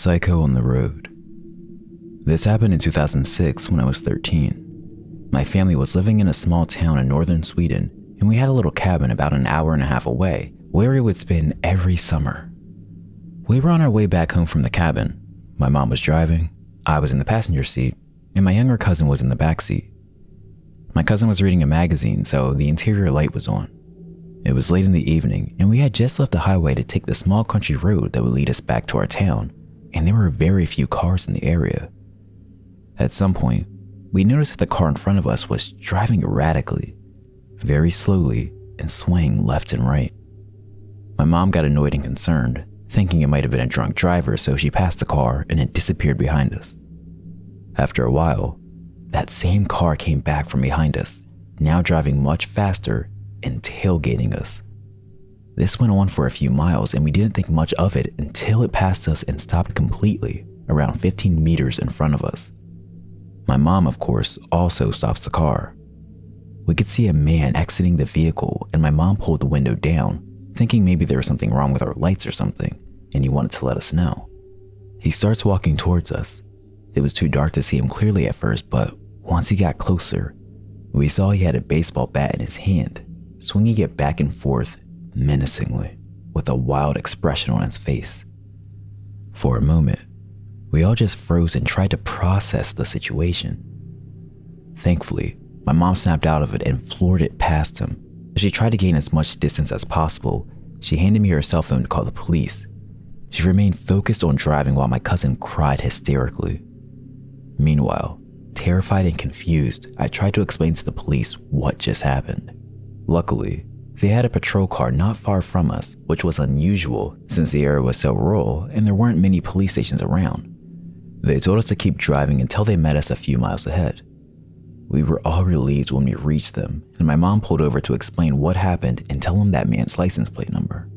Psycho on the road. This happened in 2006 when I was 13. My family was living in a small town in northern Sweden, and we had a little cabin about an hour and a half away where we would spend every summer. We were on our way back home from the cabin. My mom was driving, I was in the passenger seat, and my younger cousin was in the back seat. My cousin was reading a magazine, so the interior light was on. It was late in the evening, and we had just left the highway to take the small country road that would lead us back to our town, and there were very few cars in the area. At some point, we noticed that the car in front of us was driving erratically, very slowly, and swaying left and right. My mom got annoyed and concerned, thinking it might have been a drunk driver, so she passed the car and it disappeared behind us. After a while, that same car came back from behind us, now driving much faster and tailgating us. This went on for a few miles, and we didn't think much of it until it passed us and stopped completely around 15 meters in front of us. My mom, of course, also stops the car. We could see a man exiting the vehicle, and my mom pulled the window down, thinking maybe there was something wrong with our lights or something, and he wanted to let us know. He starts walking towards us. It was too dark to see him clearly at first, but once he got closer, we saw he had a baseball bat in his hand, swinging it back and forth menacingly, with a wild expression on his face. For a moment, we all just froze and tried to process the situation. Thankfully, my mom snapped out of it and floored it past him. As she tried to gain as much distance as possible, she handed me her cell phone to call the police. She remained focused on driving while my cousin cried hysterically. Meanwhile, terrified and confused, I tried to explain to the police what just happened. Luckily, they had a patrol car not far from us, which was unusual since the area was so rural and there weren't many police stations around. They told us to keep driving until they met us a few miles ahead. We were all relieved when we reached them, and my mom pulled over to explain what happened and tell them that man's license plate number.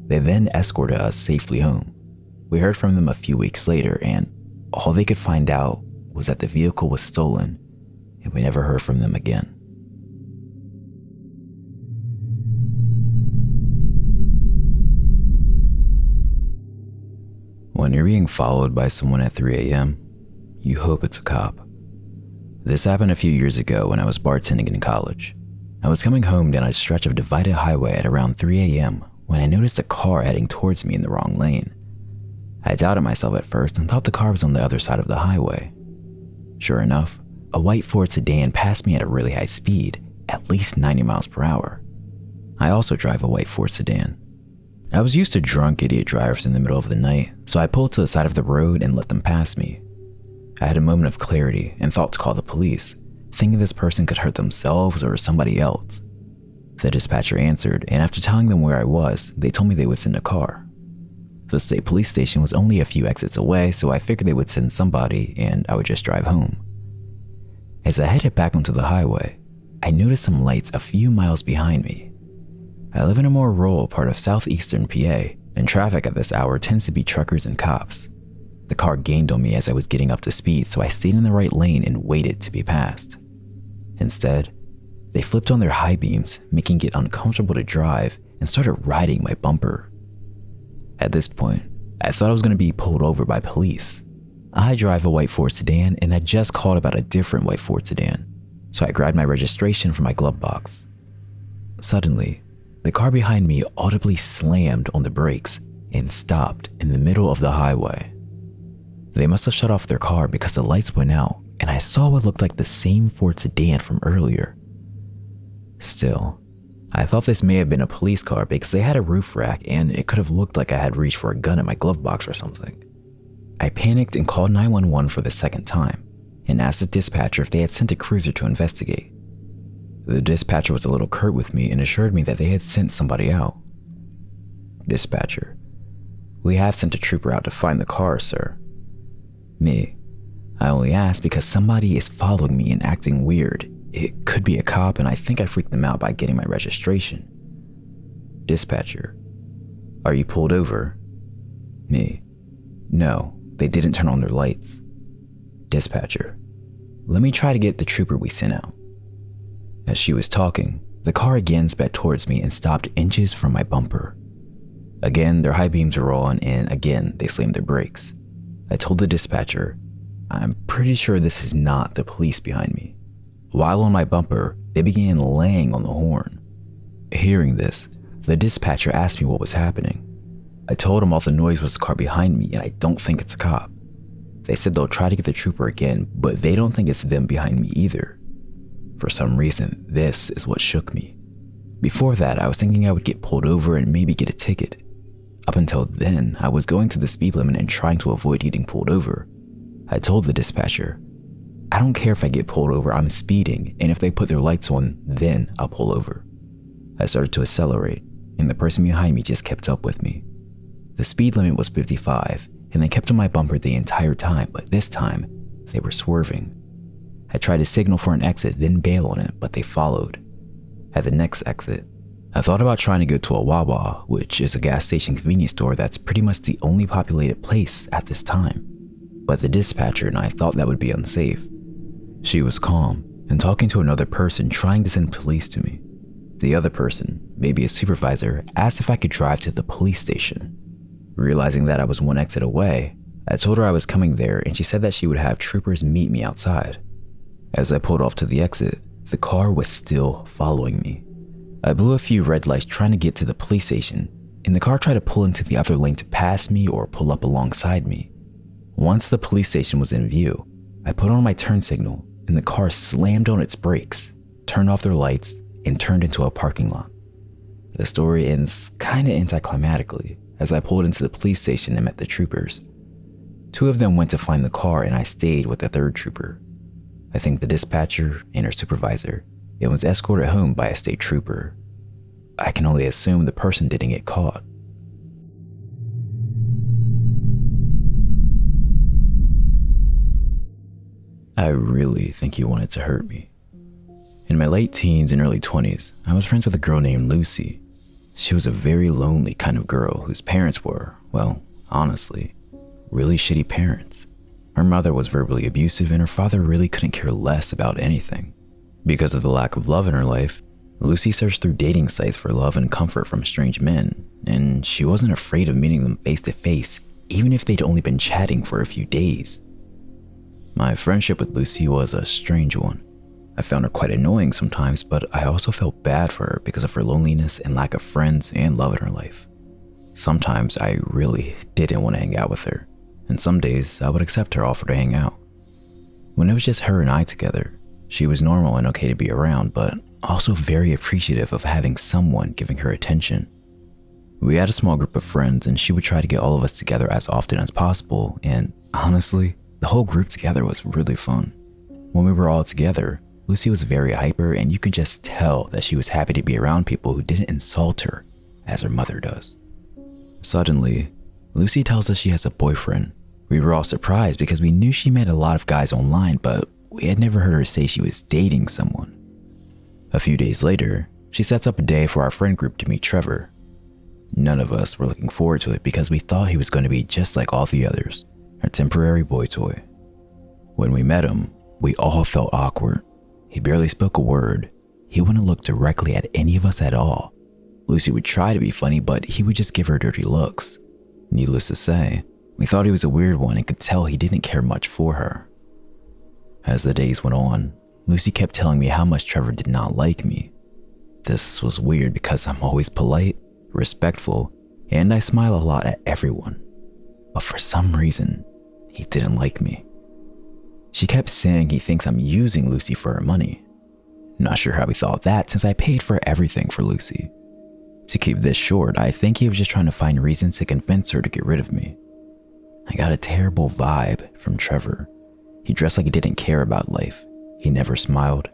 They then escorted us safely home. We heard from them a few weeks later, and all they could find out was that the vehicle was stolen, and we never heard from them again. When you're being followed by someone at 3 a.m., you hope it's a cop. This happened a few years ago when I was bartending in college. I was coming home down a stretch of divided highway at around 3 a.m. when I noticed a car heading towards me in the wrong lane. I doubted myself at first and thought the car was on the other side of the highway. Sure enough, a white Ford sedan passed me at a really high speed, at least 90 miles per hour. I also drive a white Ford sedan. I was used to drunk idiot drivers in the middle of the night, so I pulled to the side of the road and let them pass me. I had a moment of clarity and thought to call the police, thinking this person could hurt themselves or somebody else. The dispatcher answered, and after telling them where I was, they told me they would send a car. The state police station was only a few exits away, so I figured they would send somebody and I would just drive home. As I headed back onto the highway, I noticed some lights a few miles behind me. I live in a more rural part of southeastern PA, and traffic at this hour tends to be truckers and cops. The car gained on me as I was getting up to speed, so I stayed in the right lane and waited to be passed. Instead, they flipped on their high beams, making it uncomfortable to drive, and started riding my bumper. At this point, I thought I was going to be pulled over by police. I drive a white Ford sedan and had just called about a different white Ford sedan, so I grabbed my registration from my glove box. Suddenly, the car behind me audibly slammed on the brakes and stopped in the middle of the highway. They must have shut off their car because the lights went out and I saw what looked like the same Ford sedan from earlier. Still, I thought this may have been a police car because they had a roof rack and it could have looked like I had reached for a gun in my glove box or something. I panicked and called 911 for the second time and asked the dispatcher if they had sent a cruiser to investigate. The dispatcher was a little curt with me and assured me that they had sent somebody out. Dispatcher: "We have sent a trooper out to find the car, sir." Me: "I only asked because somebody is following me and acting weird. It could be a cop and I think I freaked them out by getting my registration." Dispatcher: "Are you pulled over?" Me: "No, they didn't turn on their lights." Dispatcher: "Let me try to get the trooper we sent out." As she was talking, the car again sped towards me and stopped inches from my bumper. Again, their high beams were on and again they slammed their brakes. I told the dispatcher, "I'm pretty sure this is not the police behind me." While on my bumper, they began laying on the horn. Hearing this, the dispatcher asked me what was happening. I told him all the noise was the car behind me and I don't think it's a cop. They said they'll try to get the trooper again, but they don't think it's them behind me either. For some reason, this is what shook me. Before that, I was thinking I would get pulled over and maybe get a ticket. Up until then, I was going to the speed limit and trying to avoid getting pulled over. I told the dispatcher, "I don't care if I get pulled over, I'm speeding, and if they put their lights on, then I'll pull over." I started to accelerate, and the person behind me just kept up with me. The speed limit was 55, and they kept on my bumper the entire time, but this time, they were swerving. I tried to signal for an exit, then bail on it, but they followed. At the next exit, I thought about trying to go to a Wawa, which is a gas station convenience store that's pretty much the only populated place at this time. But the dispatcher and I thought that would be unsafe. She was calm and talking to another person trying to send police to me. The other person, maybe a supervisor, asked if I could drive to the police station. Realizing that I was one exit away, I told her I was coming there and she said that she would have troopers meet me outside. As I pulled off to the exit, the car was still following me. I blew a few red lights trying to get to the police station, and the car tried to pull into the other lane to pass me or pull up alongside me. Once the police station was in view, I put on my turn signal and the car slammed on its brakes, turned off their lights, and turned into a parking lot. The story ends kinda anticlimactically as I pulled into the police station and met the troopers. Two of them went to find the car and I stayed with the third trooper. I think the dispatcher and her supervisor, and was escorted home by a state trooper. I can only assume the person didn't get caught. I really think he wanted to hurt me. In my late teens and early 20s, I was friends with a girl named Lucy. She was a very lonely kind of girl whose parents were, well, honestly, really shitty parents. Her mother was verbally abusive and her father really couldn't care less about anything. Because of the lack of love in her life, Lucy searched through dating sites for love and comfort from strange men, and she wasn't afraid of meeting them face to face, even if they'd only been chatting for a few days. My friendship with Lucy was a strange one. I found her quite annoying sometimes, but I also felt bad for her because of her loneliness and lack of friends and love in her life. Sometimes I really didn't want to hang out with her, and some days I would accept her offer to hang out. When it was just her and I together, she was normal and okay to be around, but also very appreciative of having someone giving her attention. We had a small group of friends and she would try to get all of us together as often as possible, and honestly, the whole group together was really fun. When we were all together, Lucy was very hyper and you could just tell that she was happy to be around people who didn't insult her as her mother does. Suddenly, Lucy tells us she has a boyfriend. We were all surprised because we knew she met a lot of guys online, but we had never heard her say she was dating someone. A few days later, she sets up a day for our friend group to meet Trevor. None of us were looking forward to it because we thought he was going to be just like all the others, a temporary boy toy. When we met him, we all felt awkward. He barely spoke a word. He wouldn't look directly at any of us at all. Lucy would try to be funny, but he would just give her dirty looks. Needless to say, we thought he was a weird one and could tell he didn't care much for her. As the days went on, Lucy kept telling me how much Trevor did not like me. This was weird because I'm always polite, respectful, and I smile a lot at everyone. But for some reason, he didn't like me. She kept saying he thinks I'm using Lucy for her money. Not sure how he thought that since I paid for everything for Lucy. To keep this short, I think he was just trying to find reasons to convince her to get rid of me. I got a terrible vibe from Trevor. He dressed like he didn't care about life. He never smiled.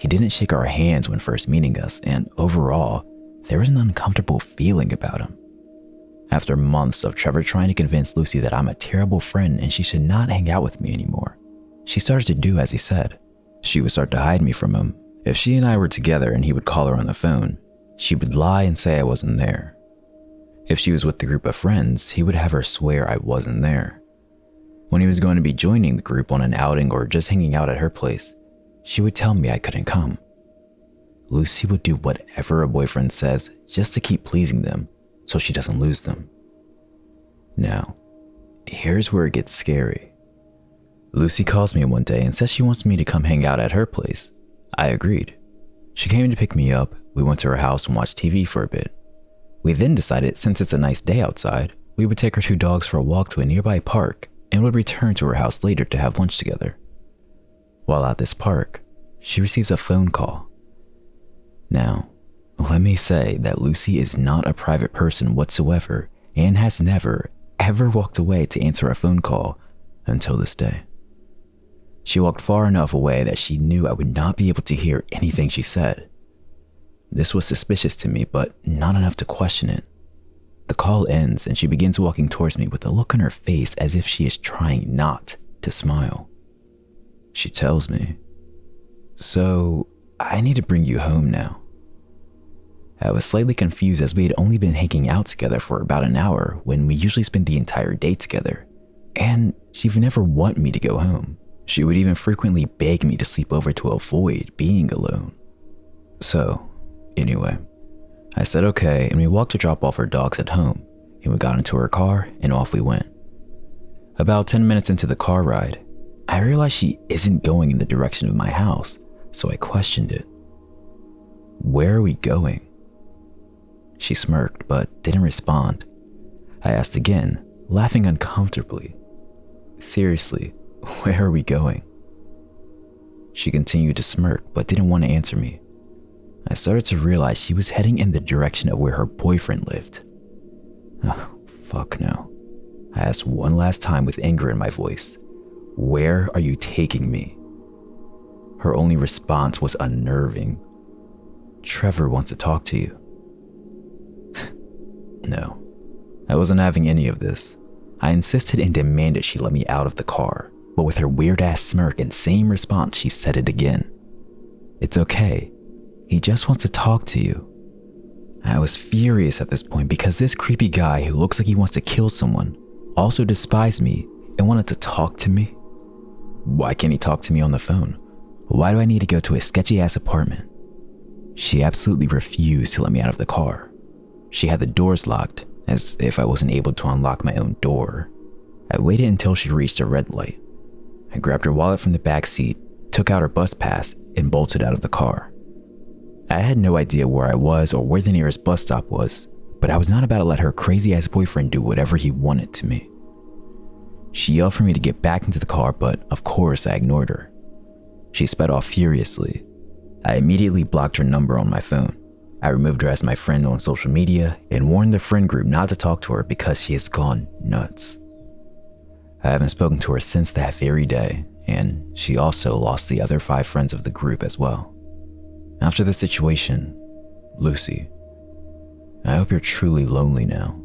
He didn't shake our hands when first meeting us, and overall, there was an uncomfortable feeling about him. After months of Trevor trying to convince Lucy that I'm a terrible friend and she should not hang out with me anymore, she started to do as he said. She would start to hide me from him. If she and I were together and he would call her on the phone, she would lie and say I wasn't there. If she was with the group of friends, he would have her swear I wasn't there. When he was going to be joining the group on an outing or just hanging out at her place, she would tell me I couldn't come. Lucy would do whatever a boyfriend says just to keep pleasing them so she doesn't lose them. Now, here's where it gets scary. Lucy calls me one day and says she wants me to come hang out at her place. I agreed. She came to pick me up, we went to her house and watched TV for a bit. We then decided since it's a nice day outside, we would take our 2 dogs for a walk to a nearby park and would return to her house later to have lunch together. While at this park, she receives a phone call. Now, let me say that Lucy is not a private person whatsoever and has never, ever walked away to answer a phone call until this day. She walked far enough away that she knew I would not be able to hear anything she said. This was suspicious to me, but not enough to question it. The call ends and she begins walking towards me with a look on her face as if she is trying not to smile. She tells me, "So, I need to bring you home now." I was slightly confused as we had only been hanging out together for about an hour when we usually spend the entire day together, and she would never want me to go home. She would even frequently beg me to sleep over to avoid being alone. So, anyway, I said okay, and we walked to drop off our dogs at home, and we got into her car and off we went. About 10 minutes into the car ride, I realized she isn't going in the direction of my house, so I questioned it. "Where are we going?" She smirked, but didn't respond. I asked again, laughing uncomfortably. "Seriously, where are we going?" She continued to smirk, but didn't want to answer me. I started to realize she was heading in the direction of where her boyfriend lived. Oh, fuck no. I asked one last time with anger in my voice, "Where are you taking me?" Her only response was unnerving. "Trevor wants to talk to you." No, I wasn't having any of this. I insisted and demanded she let me out of the car, but with her weird-ass smirk and same response, she said it again. "It's okay. He just wants to talk to you." I was furious at this point because this creepy guy who looks like he wants to kill someone also despised me and wanted to talk to me. Why can't he talk to me on the phone? Why do I need to go to a sketchy-ass apartment? She absolutely refused to let me out of the car. She had the doors locked, as if I wasn't able to unlock my own door. I waited until she reached a red light. I grabbed her wallet from the back seat, took out her bus pass, and bolted out of the car. I had no idea where I was or where the nearest bus stop was, but I was not about to let her crazy-ass boyfriend do whatever he wanted to me. She yelled for me to get back into the car, but of course I ignored her. She sped off furiously. I immediately blocked her number on my phone. I removed her as my friend on social media and warned the friend group not to talk to her because she has gone nuts. I haven't spoken to her since that very day, and she also lost the other 5 friends of the group as well. After the situation, Lucy, I hope you're truly lonely now.